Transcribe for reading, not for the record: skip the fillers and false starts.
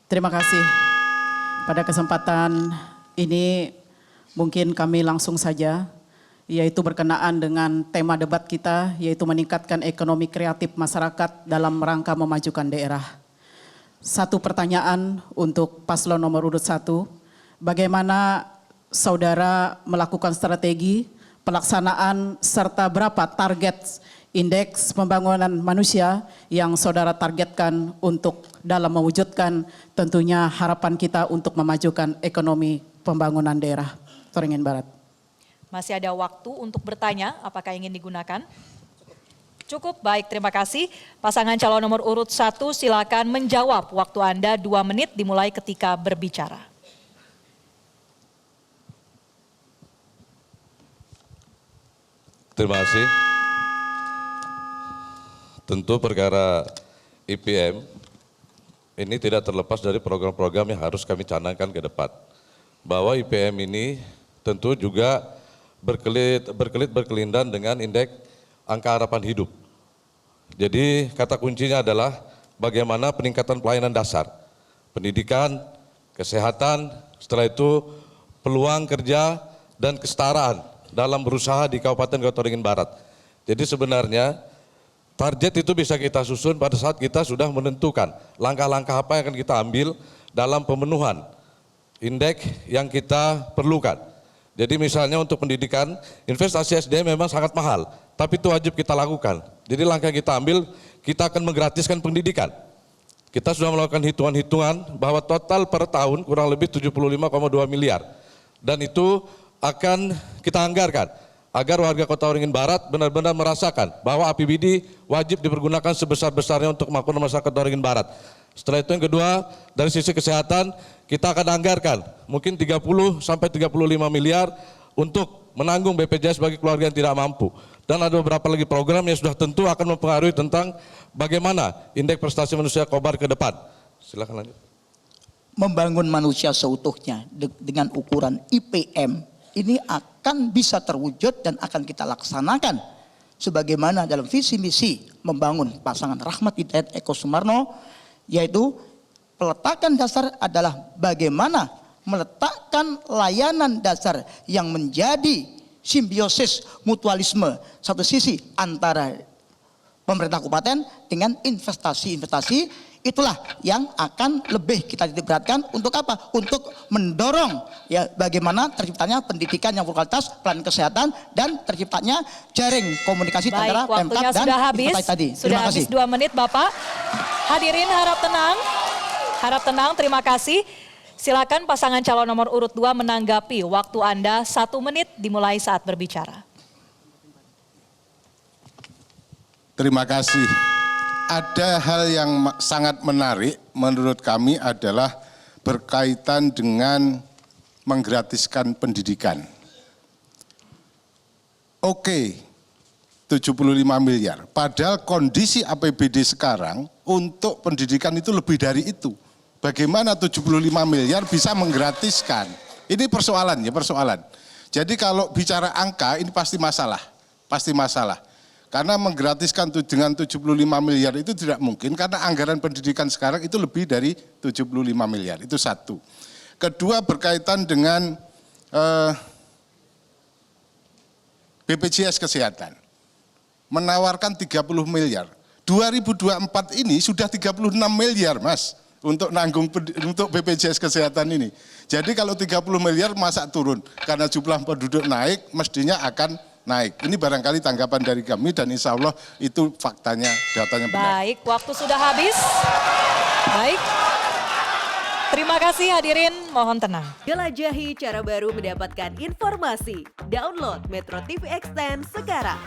Terima kasih. Pada kesempatan ini mungkin kami langsung saja, yaitu berkenaan dengan tema debat kita, yaitu meningkatkan ekonomi kreatif masyarakat dalam rangka memajukan daerah. Satu pertanyaan untuk paslon nomor urut 1, bagaimana saudara melakukan strategi, pelaksanaan, serta berapa target indeks pembangunan manusia yang saudara targetkan untuk dalam mewujudkan tentunya harapan kita untuk memajukan ekonomi pembangunan daerah Toringin Barat. Masih ada waktu untuk bertanya, apakah ingin digunakan? Cukup, baik, terima kasih. Pasangan calon nomor urut 1 silakan menjawab. Waktu Anda 2 menit dimulai ketika berbicara. Terima kasih. Tentu perkara IPM ini tidak terlepas dari program-program yang harus kami canangkan ke depan. Bahwa IPM ini tentu juga berkelindan dengan indeks angka harapan hidup. Jadi kata kuncinya adalah bagaimana peningkatan pelayanan dasar, pendidikan, kesehatan, setelah itu peluang kerja dan kesetaraan dalam berusaha di Kabupaten Kota Waringin Barat. Jadi sebenarnya target itu bisa kita susun pada saat kita sudah menentukan langkah-langkah apa yang akan kita ambil dalam pemenuhan indeks yang kita perlukan. Jadi misalnya untuk pendidikan, investasi SDM memang sangat mahal, tapi itu wajib kita lakukan. Jadi langkah yang kita ambil, kita akan menggratiskan pendidikan. Kita sudah melakukan hitungan-hitungan bahwa total per tahun kurang lebih 75,2 miliar. Dan itu akan kita anggarkan agar warga Kota Waringin Barat benar-benar merasakan bahwa APBD wajib dipergunakan sebesar-besarnya untuk makmur masyarakat Kota Waringin Barat. Setelah itu yang kedua, dari sisi kesehatan kita akan anggarkan mungkin 30 sampai 35 miliar untuk menanggung BPJS bagi keluarga yang tidak mampu. Dan ada beberapa lagi program yang sudah tentu akan mempengaruhi tentang bagaimana indeks prestasi manusia Kobar ke depan. Silakan lanjut. Membangun manusia seutuhnya dengan ukuran IPM ini akan bisa terwujud dan akan kita laksanakan sebagaimana dalam visi misi membangun pasangan Rahmat Hidayat Eko Sumarno, yaitu peletakan dasar adalah bagaimana meletakkan layanan dasar yang menjadi simbiosis mutualisme satu sisi antara pemerintah kabupaten dengan investasi-investasi. Itulah yang akan lebih kita titikberatkan untuk apa? Untuk mendorong ya bagaimana terciptanya pendidikan yang berkualitas, pelayanan kesehatan, dan terciptanya jaring komunikasi antara Pemkab dan investasi tadi. Sudah habis 2 menit Bapak. Hadirin harap tenang, terima kasih. Silakan pasangan calon nomor urut 2 menanggapi. Waktu Anda 1 menit dimulai saat berbicara. Terima kasih. Ada hal yang sangat menarik menurut kami adalah berkaitan dengan menggratiskan pendidikan. Oke, 75 miliar. Padahal kondisi APBD sekarang untuk pendidikan itu lebih dari itu. Bagaimana 75 miliar bisa menggratiskan? Ini persoalan ya, persoalan. Jadi kalau bicara angka ini pasti masalah, pasti masalah. Karena menggratiskan dengan 75 miliar itu tidak mungkin karena anggaran pendidikan sekarang itu lebih dari 75 miliar, itu satu. Kedua berkaitan dengan BPJS Kesehatan, menawarkan 30 miliar. 2024 ini sudah 36 miliar Mas untuk nanggung untuk BPJS Kesehatan ini. Jadi kalau 30 miliar masa turun karena jumlah penduduk naik mestinya akan naik. Ini barangkali tanggapan dari kami dan insya Allah itu faktanya, datanya benar. Baik, waktu sudah habis. Baik. Terima kasih hadirin, mohon tenang. Jelajahi cara baru mendapatkan informasi. Download Metro TV Extend sekarang.